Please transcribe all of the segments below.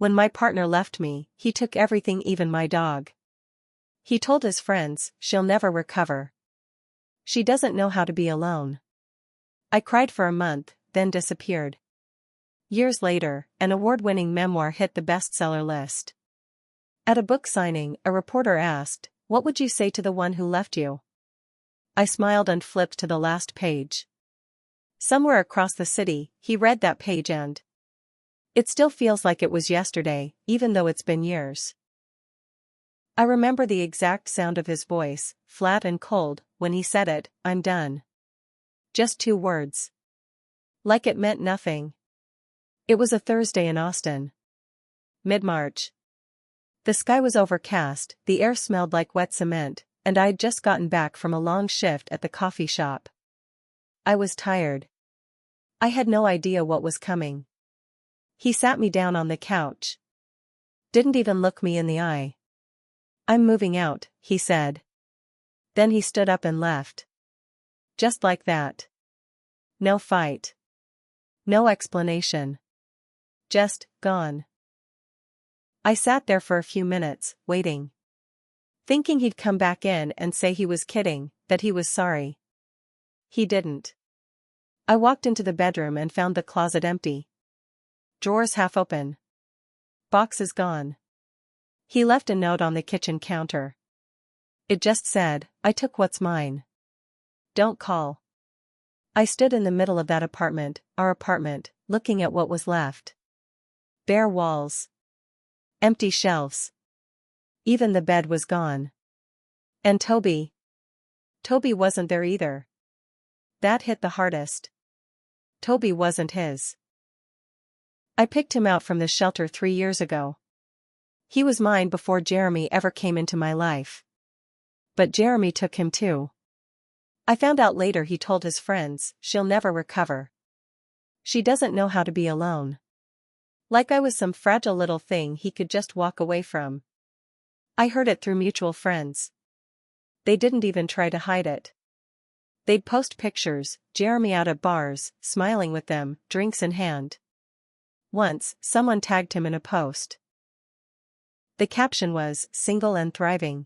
When my partner left me, he took everything, even my dog. He told his friends, she'll never recover. She doesn't know how to be alone. I cried for a month, then disappeared. Years later, an award-winning memoir hit the bestseller list. At a book signing, a reporter asked, "What would you say to the one who left you?" I smiled and flipped to the last page. Somewhere across the city, he read that page and it still feels like it was yesterday, even though it's been years. I remember the exact sound of his voice, flat and cold, when he said it, "I'm done." Just 2 words. Like it meant nothing. It was a Thursday in Austin. Mid-March. The sky was overcast, the air smelled like wet cement, and I'd just gotten back from a long shift at the coffee shop. I was tired. I had no idea what was coming. He sat me down on the couch. Didn't even look me in the eye. "I'm moving out," he said. Then he stood up and left. Just like that. No fight. No explanation. Just, gone. I sat there for a few minutes, waiting. Thinking he'd come back in and say he was kidding, that he was sorry. He didn't. I walked into the bedroom and found the closet empty. Drawers half open. Boxes gone. He left a note on the kitchen counter. It just said, "I took what's mine. Don't call." I stood in the middle of that apartment, our apartment, looking at what was left. Bare walls. Empty shelves. Even the bed was gone. And Toby. Toby wasn't there either. That hit the hardest. Toby wasn't his. I picked him out from the shelter 3 years ago. He was mine before Jeremy ever came into my life. But Jeremy took him too. I found out later he told his friends, "She'll never recover. She doesn't know how to be alone." Like I was some fragile little thing he could just walk away from. I heard it through mutual friends. They didn't even try to hide it. They'd post pictures, Jeremy out at bars, smiling with them, drinks in hand. Once, someone tagged him in a post. The caption was, "Single and thriving.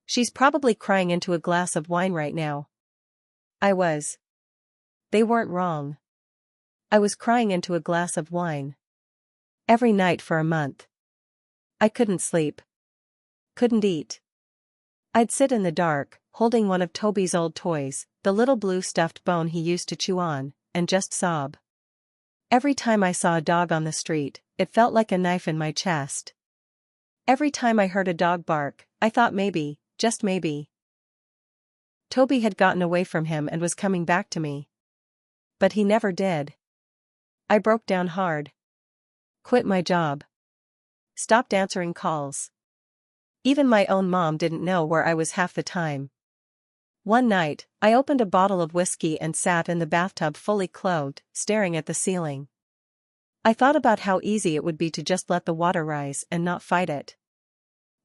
She's probably crying into a glass of wine right now." I was. They weren't wrong. I was crying into a glass of wine. Every night for a month. I couldn't sleep. Couldn't eat. I'd sit in the dark, holding one of Toby's old toys, the little blue stuffed bone he used to chew on, and just sob. Every time I saw a dog on the street, it felt like a knife in my chest. Every time I heard a dog bark, I thought maybe, just maybe, Toby had gotten away from him and was coming back to me. But he never did. I broke down hard. Quit my job. Stopped answering calls. Even my own mom didn't know where I was half the time. One night, I opened a bottle of whiskey and sat in the bathtub fully clothed, staring at the ceiling. I thought about how easy it would be to just let the water rise and not fight it.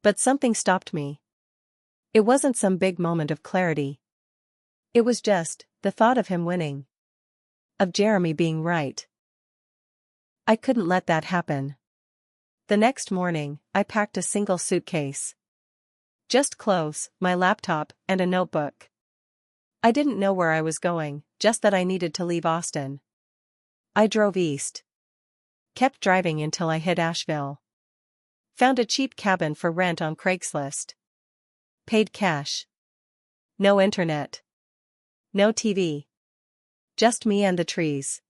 But something stopped me. It wasn't some big moment of clarity. It was just the thought of him winning. Of Jeremy being right. I couldn't let that happen. The next morning, I packed a single suitcase. Just clothes, my laptop, and a notebook. I didn't know where I was going, just that I needed to leave Austin. I drove east. Kept driving until I hit Asheville. Found a cheap cabin for rent on Craigslist. Paid cash. No internet. No TV. Just me and the trees.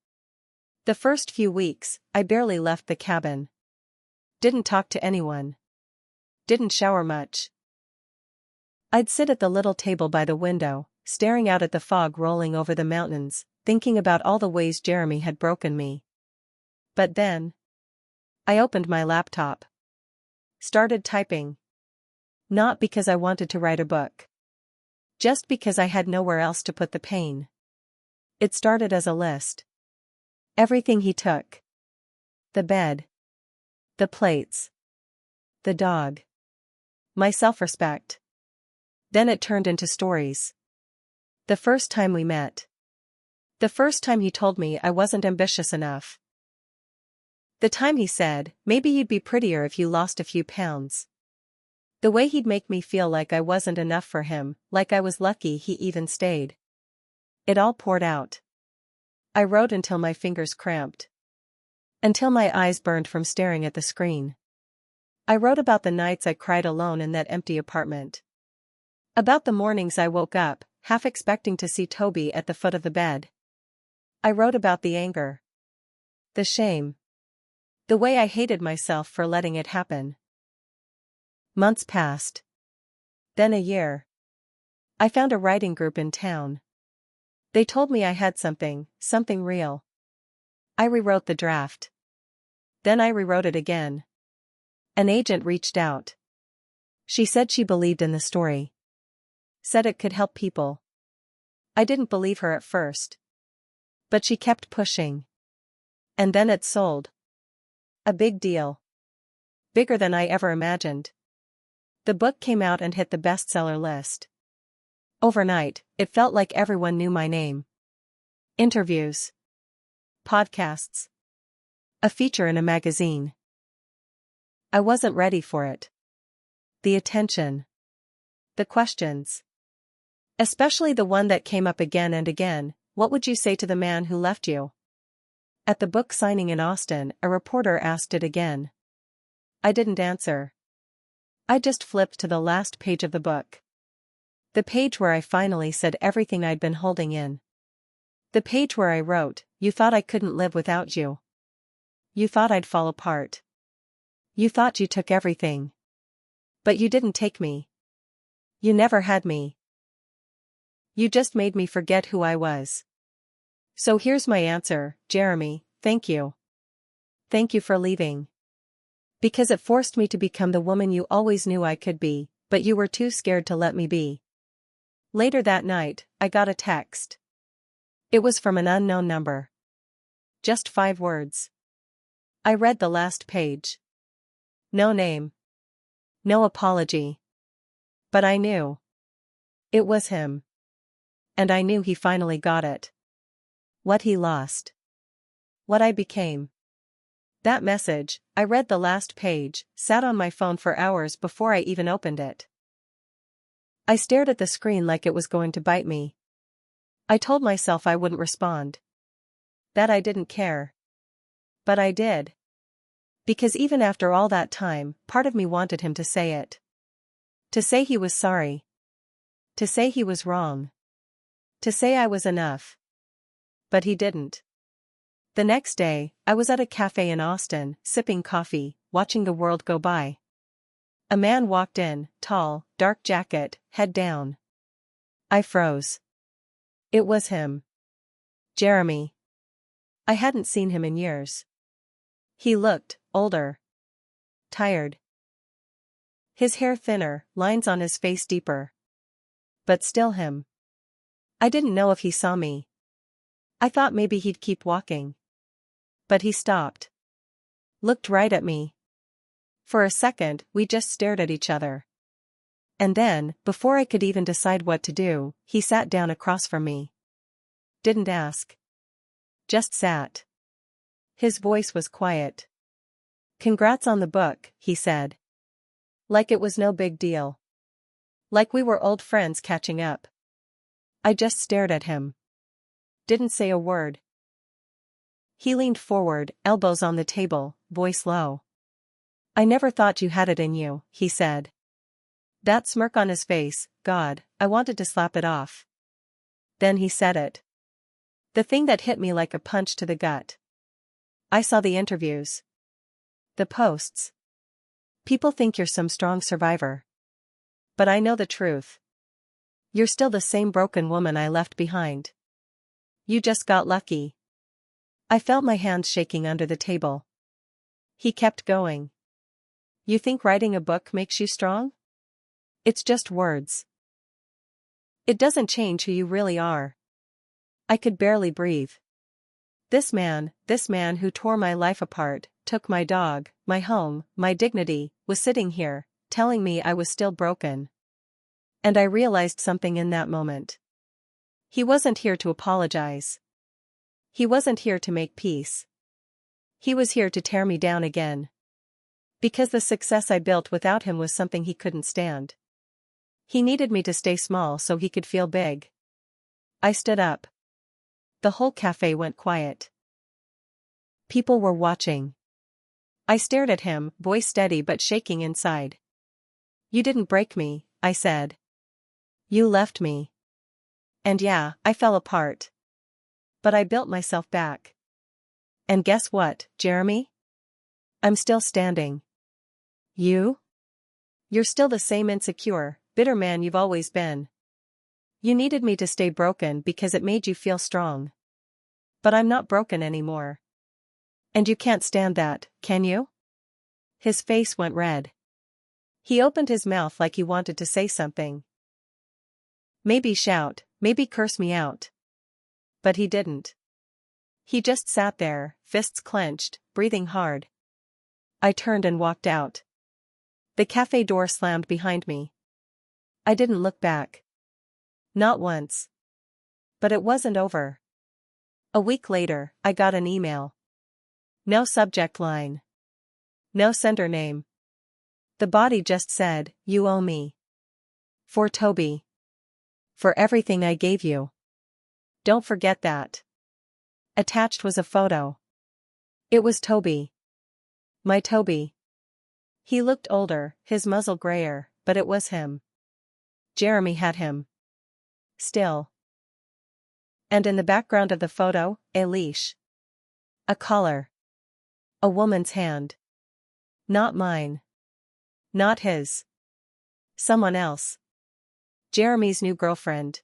The first few weeks, I barely left the cabin. Didn't talk to anyone. Didn't shower much. I'd sit at the little table by the window, staring out at the fog rolling over the mountains, thinking about all the ways Jeremy had broken me. But then, I opened my laptop. Started typing. Not because I wanted to write a book. Just because I had nowhere else to put the pain. It started as a list. Everything he took. The bed. The plates. The dog. My self-respect. Then it turned into stories. The first time we met. The first time he told me I wasn't ambitious enough. The time he said, maybe you'd be prettier if you lost a few pounds. The way he'd make me feel like I wasn't enough for him, like I was lucky he even stayed. It all poured out. I wrote until my fingers cramped. Until my eyes burned from staring at the screen. I wrote about the nights I cried alone in that empty apartment. About the mornings I woke up, half expecting to see Toby at the foot of the bed. I wrote about the anger. The shame. The way I hated myself for letting it happen. Months passed. Then a year. I found a writing group in town. They told me I had something real. I rewrote the draft. Then I rewrote it again. An agent reached out. She said she believed in the story. Said it could help people. I didn't believe her at first. But she kept pushing. And then it sold. A big deal. Bigger than I ever imagined. The book came out and hit the bestseller list. Overnight, it felt like everyone knew my name. Interviews. Podcasts. A feature in a magazine. I wasn't ready for it. The attention. The questions. Especially the one that came up again and again, what would you say to the man who left you? At the book signing in Austin, a reporter asked it again. I didn't answer. I just flipped to the last page of the book. The page where I finally said everything I'd been holding in. The page where I wrote, "You thought I couldn't live without you. You thought I'd fall apart. You thought you took everything. But you didn't take me. You never had me. You just made me forget who I was. So here's my answer, Jeremy, thank you. Thank you for leaving. Because it forced me to become the woman you always knew I could be, but you were too scared to let me be." Later that night, I got a text. It was from an unknown number. Just 5 words. I read the last page. No name. No apology. But I knew. It was him. And I knew he finally got it. What he lost. What I became. That message, I read the last page, sat on my phone for hours before I even opened it. I stared at the screen like it was going to bite me. I told myself I wouldn't respond. That I didn't care. But I did. Because even after all that time, part of me wanted him to say it. To say he was sorry. To say he was wrong. To say I was enough. But he didn't. The next day, I was at a cafe in Austin, sipping coffee, watching the world go by. A man walked in, tall, dark jacket, head down. I froze. It was him. Jeremy. I hadn't seen him in years. He looked older. Tired. His hair thinner, lines on his face deeper. But still him. I didn't know if he saw me. I thought maybe he'd keep walking. But he stopped. Looked right at me. For a second, we just stared at each other. And then, before I could even decide what to do, he sat down across from me. Didn't ask. Just sat. His voice was quiet. "Congrats on the book," he said. Like it was no big deal. Like we were old friends catching up. I just stared at him. Didn't say a word. He leaned forward, elbows on the table, voice low. "I never thought you had it in you," he said. That smirk on his face, God, I wanted to slap it off. Then he said it. The thing that hit me like a punch to the gut. I saw the interviews. The posts. People think you're some strong survivor. But I know the truth. You're still the same broken woman I left behind. You just got lucky. I felt my hands shaking under the table. He kept going. You think writing a book makes you strong? It's just words. It doesn't change who you really are. I could barely breathe. This man who tore my life apart, took my dog, my home, my dignity, was sitting here, telling me I was still broken. And I realized something in that moment. He wasn't here to apologize. He wasn't here to make peace. He was here to tear me down again. Because the success I built without him was something he couldn't stand. He needed me to stay small so he could feel big. I stood up. The whole cafe went quiet. People were watching. I stared at him, voice steady but shaking inside. You didn't break me, I said. You left me. And yeah, I fell apart. But I built myself back. And guess what, Jeremy? I'm still standing. You? You're still the same insecure, bitter man you've always been. You needed me to stay broken because it made you feel strong. But I'm not broken anymore. And you can't stand that, can you? His face went red. He opened his mouth like he wanted to say something. Maybe shout, maybe curse me out. But he didn't. He just sat there, fists clenched, breathing hard. I turned and walked out. The cafe door slammed behind me. I didn't look back. Not once. But it wasn't over. A week later, I got an email. No subject line. No sender name. The body just said, "You owe me. For Toby. For everything I gave you. Don't forget that." Attached was a photo. It was Toby. My Toby. He looked older, his muzzle grayer, but it was him. Jeremy had him. Still. And in the background of the photo, a leash. A collar. A woman's hand. Not mine. Not his. Someone else. Jeremy's new girlfriend.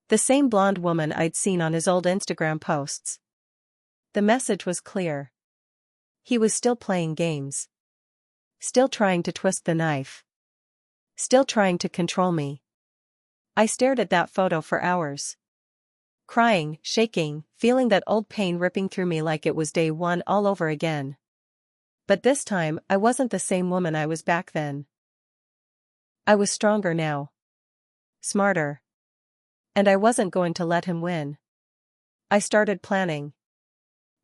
The same blonde woman I'd seen on his old Instagram posts. The message was clear. He was still playing games. Still trying to twist the knife. Still trying to control me. I stared at that photo for hours. Crying, shaking, feeling that old pain ripping through me like it was day one all over again. But this time, I wasn't the same woman I was back then. I was stronger now. Smarter. And I wasn't going to let him win. I started planning.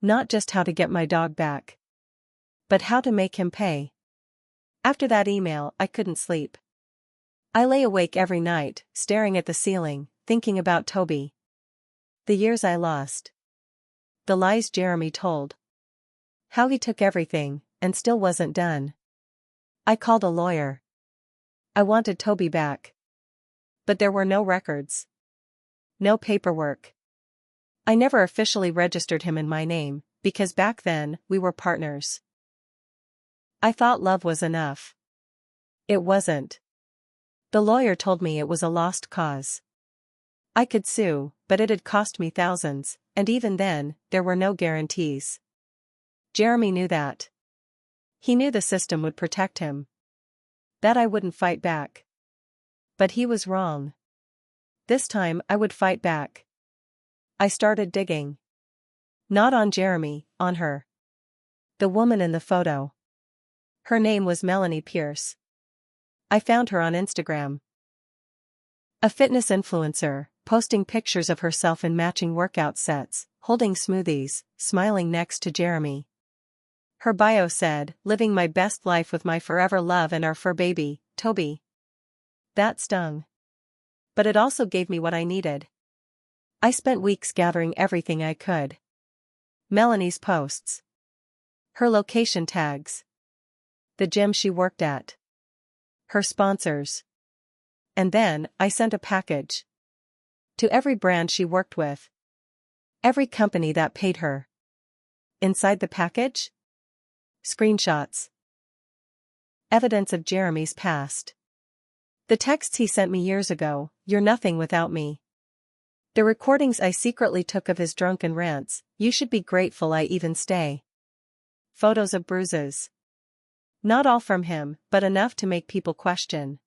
Not just how to get my dog back. But how to make him pay. After that email, I couldn't sleep. I lay awake every night, staring at the ceiling, thinking about Toby. The years I lost. The lies Jeremy told. How he took everything, and still wasn't done. I called a lawyer. I wanted Toby back. But there were no records. No paperwork. I never officially registered him in my name, because back then, we were partners. I thought love was enough. It wasn't. The lawyer told me it was a lost cause. I could sue, but it'd cost me thousands, and even then, there were no guarantees. Jeremy knew that. He knew the system would protect him. That I wouldn't fight back. But he was wrong. This time I would fight back. I started digging. Not on Jeremy, on her. The woman in the photo. Her name was Melanie Pierce. I found her on Instagram. A fitness influencer, posting pictures of herself in matching workout sets, holding smoothies, smiling next to Jeremy. Her bio said, "Living my best life with my forever love and our fur baby, Toby." That stung. But it also gave me what I needed. I spent weeks gathering everything I could. Melanie's posts. Her location tags. The gym she worked at. Her sponsors. And then, I sent a package. To every brand she worked with. Every company that paid her. Inside the package? Screenshots. Evidence of Jeremy's past. The texts he sent me years ago, "You're nothing without me." The recordings I secretly took of his drunken rants, "You should be grateful I even stay." Photos of bruises. Not all from him, but enough to make people question.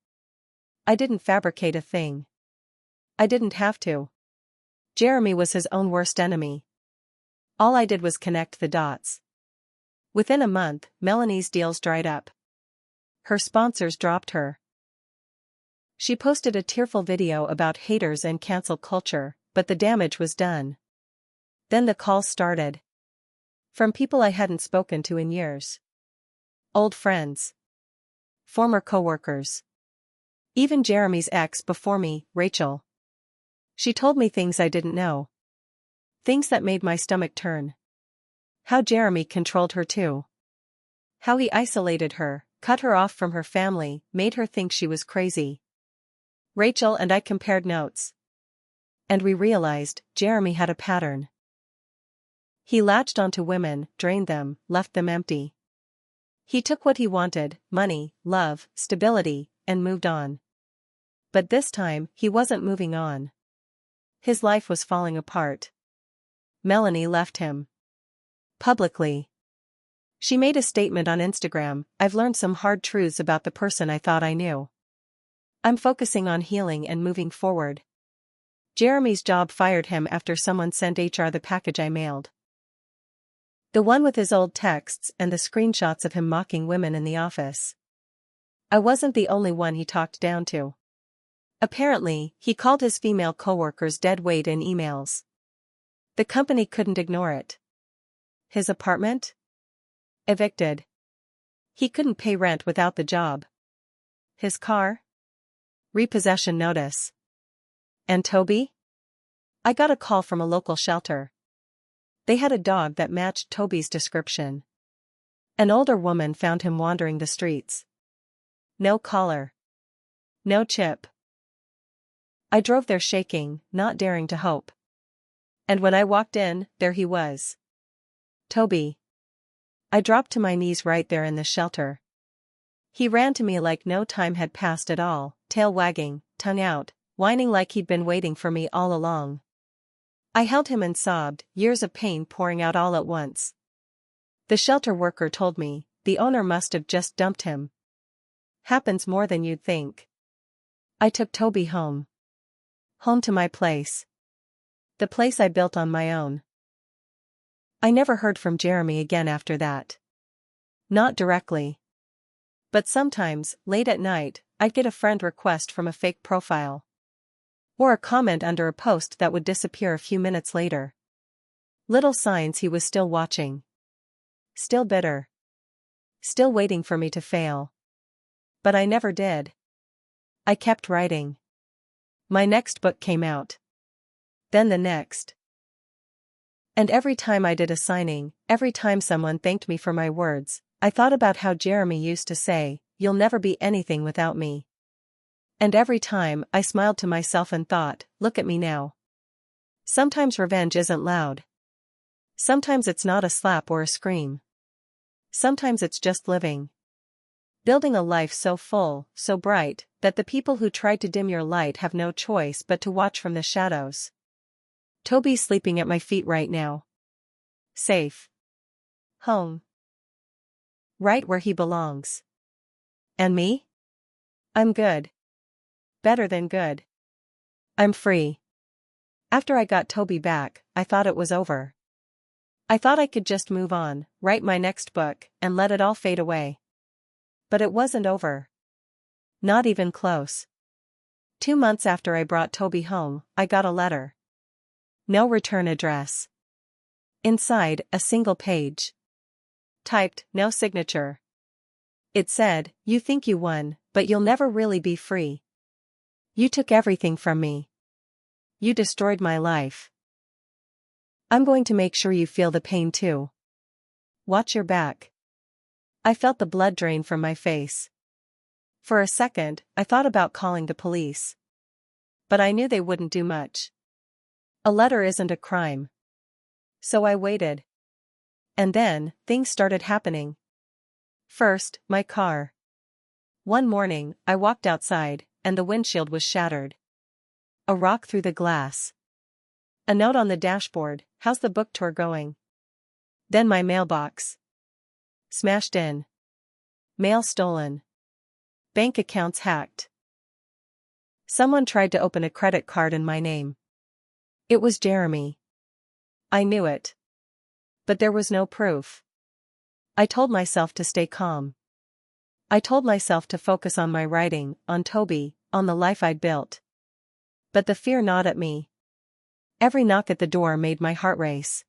I didn't fabricate a thing. I didn't have to. Jeremy was his own worst enemy. All I did was connect the dots. Within a month, Melanie's deals dried up. Her sponsors dropped her. She posted a tearful video about haters and cancel culture, but the damage was done. Then the calls started. From people I hadn't spoken to in years. Old friends. Former coworkers. Even Jeremy's ex before me, Rachel. She told me things I didn't know. Things that made my stomach turn. How Jeremy controlled her too. How he isolated her, cut her off from her family, made her think she was crazy. Rachel and I compared notes. And we realized, Jeremy had a pattern. He latched onto women, drained them, left them empty. He took what he wanted, money, love, stability, and moved on. But this time, he wasn't moving on. His life was falling apart. Melanie left him. Publicly. She made a statement on Instagram, "I've learned some hard truths about the person I thought I knew. I'm focusing on healing and moving forward." Jeremy's job fired him after someone sent HR the package I mailed. The one with his old texts and the screenshots of him mocking women in the office. I wasn't the only one he talked down to. Apparently, he called his female coworkers dead weight in emails. The company couldn't ignore it. His apartment? Evicted. He couldn't pay rent without the job. His car? Repossession notice. And Toby? I got a call from a local shelter. They had a dog that matched Toby's description. An older woman found him wandering the streets. No collar. No chip. I drove there shaking, not daring to hope. And when I walked in, there he was. Toby. I dropped to my knees right there in the shelter. He ran to me like no time had passed at all, tail wagging, tongue out, whining like he'd been waiting for me all along. I held him and sobbed, years of pain pouring out all at once. The shelter worker told me, the owner must have just dumped him. Happens more than you'd think. I took Toby home. Home to my place. The place I built on my own. I never heard from Jeremy again after that. Not directly. But sometimes, late at night, I'd get a friend request from a fake profile. Or a comment under a post that would disappear a few minutes later. Little signs he was still watching. Still bitter. Still waiting for me to fail. But I never did. I kept writing. My next book came out. Then the next. And every time I did a signing, every time someone thanked me for my words, I thought about how Jeremy used to say, "You'll never be anything without me." And every time, I smiled to myself and thought, look at me now. Sometimes revenge isn't loud. Sometimes it's not a slap or a scream. Sometimes it's just living. Building a life so full, so bright, that the people who tried to dim your light have no choice but to watch from the shadows. Toby's sleeping at my feet right now. Safe. Home. Right where he belongs. And me? I'm good. Better than good. I'm free. After I got Toby back, I thought it was over. I thought I could just move on, write my next book, and let it all fade away. But it wasn't over. Not even close. 2 months after I brought Toby home, I got a letter. No return address. Inside, a single page. Typed, no signature. It said, "You think you won, but you'll never really be free. You took everything from me. You destroyed my life. I'm going to make sure you feel the pain too. Watch your back." I felt the blood drain from my face. For a second, I thought about calling the police. But I knew they wouldn't do much. A letter isn't a crime. So I waited. And then, things started happening. First, my car. One morning, I walked outside, and the windshield was shattered. A rock through the glass. A note on the dashboard, "How's the book tour going?" Then my mailbox. Smashed in. Mail stolen. Bank accounts hacked. Someone tried to open a credit card in my name. It was Jeremy. I knew it. But there was no proof. I told myself to stay calm. I told myself to focus on my writing, on Toby, on the life I'd built. But the fear gnawed at me. Every knock at the door made my heart race.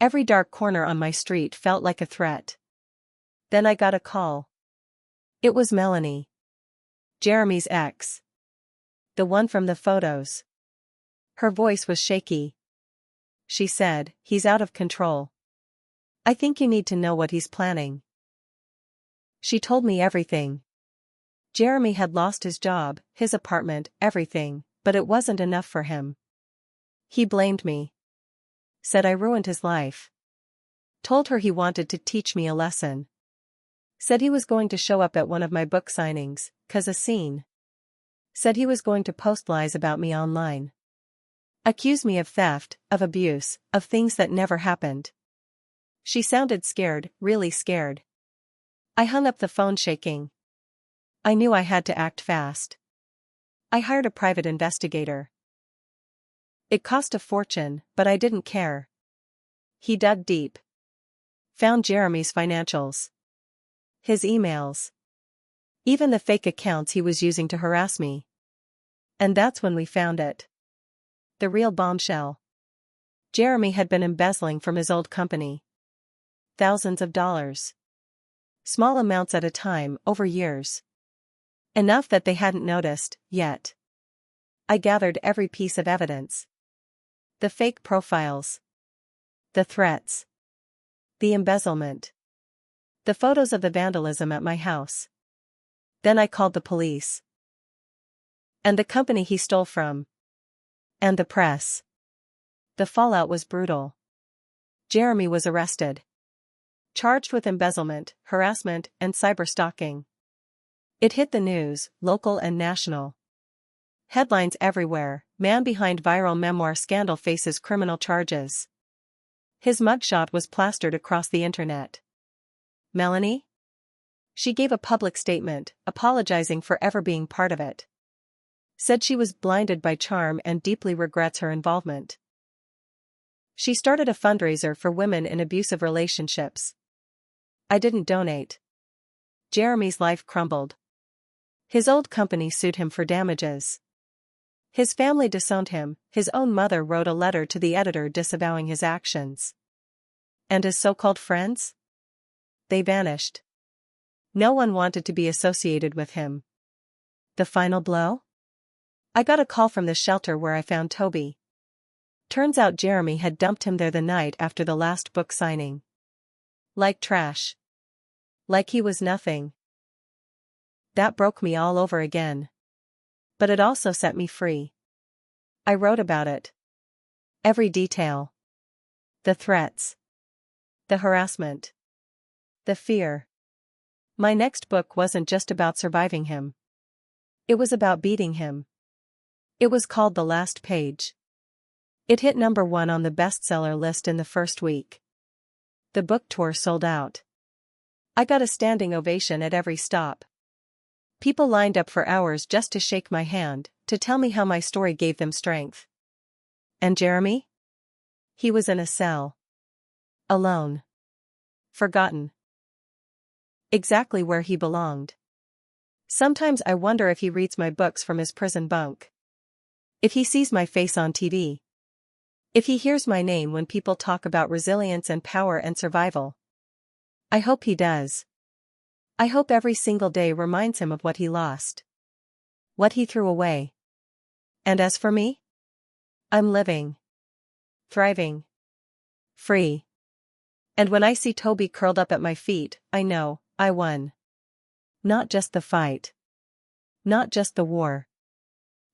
Every dark corner on my street felt like a threat. Then I got a call. It was Melanie. Jeremy's ex. The one from the photos. Her voice was shaky. She said, "He's out of control. I think you need to know what he's planning." She told me everything. Jeremy had lost his job, his apartment, everything, but it wasn't enough for him. He blamed me. Said I ruined his life. Told her he wanted to teach me a lesson. Said he was going to show up at one of my book signings, 'cause a scene. Said he was going to post lies about me online. Accused me of theft, of abuse, of things that never happened. She sounded scared, really scared. I hung up the phone shaking. I knew I had to act fast. I hired a private investigator. It cost a fortune, but I didn't care. He dug deep. Found Jeremy's financials. His emails. Even the fake accounts he was using to harass me. And that's when we found it. The real bombshell. Jeremy had been embezzling from his old company. Thousands of dollars. Small amounts at a time, over years. Enough that they hadn't noticed, yet. I gathered every piece of evidence. The fake profiles. The threats. The embezzlement. The photos of the vandalism at my house. Then I called the police. And the company he stole from. And the press. The fallout was brutal. Jeremy was arrested. Charged with embezzlement, harassment, and cyberstalking. It hit the news, local and national. Headlines everywhere, man behind viral memoir scandal faces criminal charges. His mugshot was plastered across the internet. Melanie? She gave a public statement, apologizing for ever being part of it. Said she was blinded by charm and deeply regrets her involvement. She started a fundraiser for women in abusive relationships. I didn't donate. Jeremy's life crumbled. His old company sued him for damages. His family disowned him, his own mother wrote a letter to the editor disavowing his actions. And his so-called friends? They vanished. No one wanted to be associated with him. The final blow? I got a call from the shelter where I found Toby. Turns out Jeremy had dumped him there the night after the last book signing. Like trash. Like he was nothing. That broke me all over again. But it also set me free. I wrote about it. Every detail. The threats. The harassment. The fear. My next book wasn't just about surviving him. It was about beating him. It was called The Last Page. It hit #1 on the bestseller list in the first week. The book tour sold out. I got a standing ovation at every stop. People lined up for hours just to shake my hand, to tell me how my story gave them strength. And Jeremy? He was in a cell. Alone. Forgotten. Exactly where he belonged. Sometimes I wonder if he reads my books from his prison bunk. If he sees my face on TV. If he hears my name when people talk about resilience and power and survival. I hope he does. I hope every single day reminds him of what he lost. What he threw away. And as for me? I'm living. Thriving. Free. And when I see Toby curled up at my feet, I know, I won. Not just the fight. Not just the war.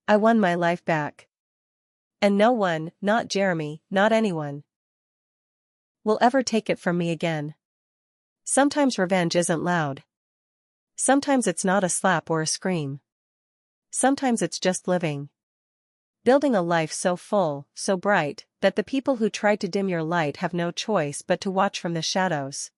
I won my life back. And no one, not Jeremy, not anyone, will ever take it from me again. Sometimes revenge isn't loud. Sometimes it's not a slap or a scream. Sometimes it's just living. Building a life so full, so bright, that the people who try to dim your light have no choice but to watch from the shadows.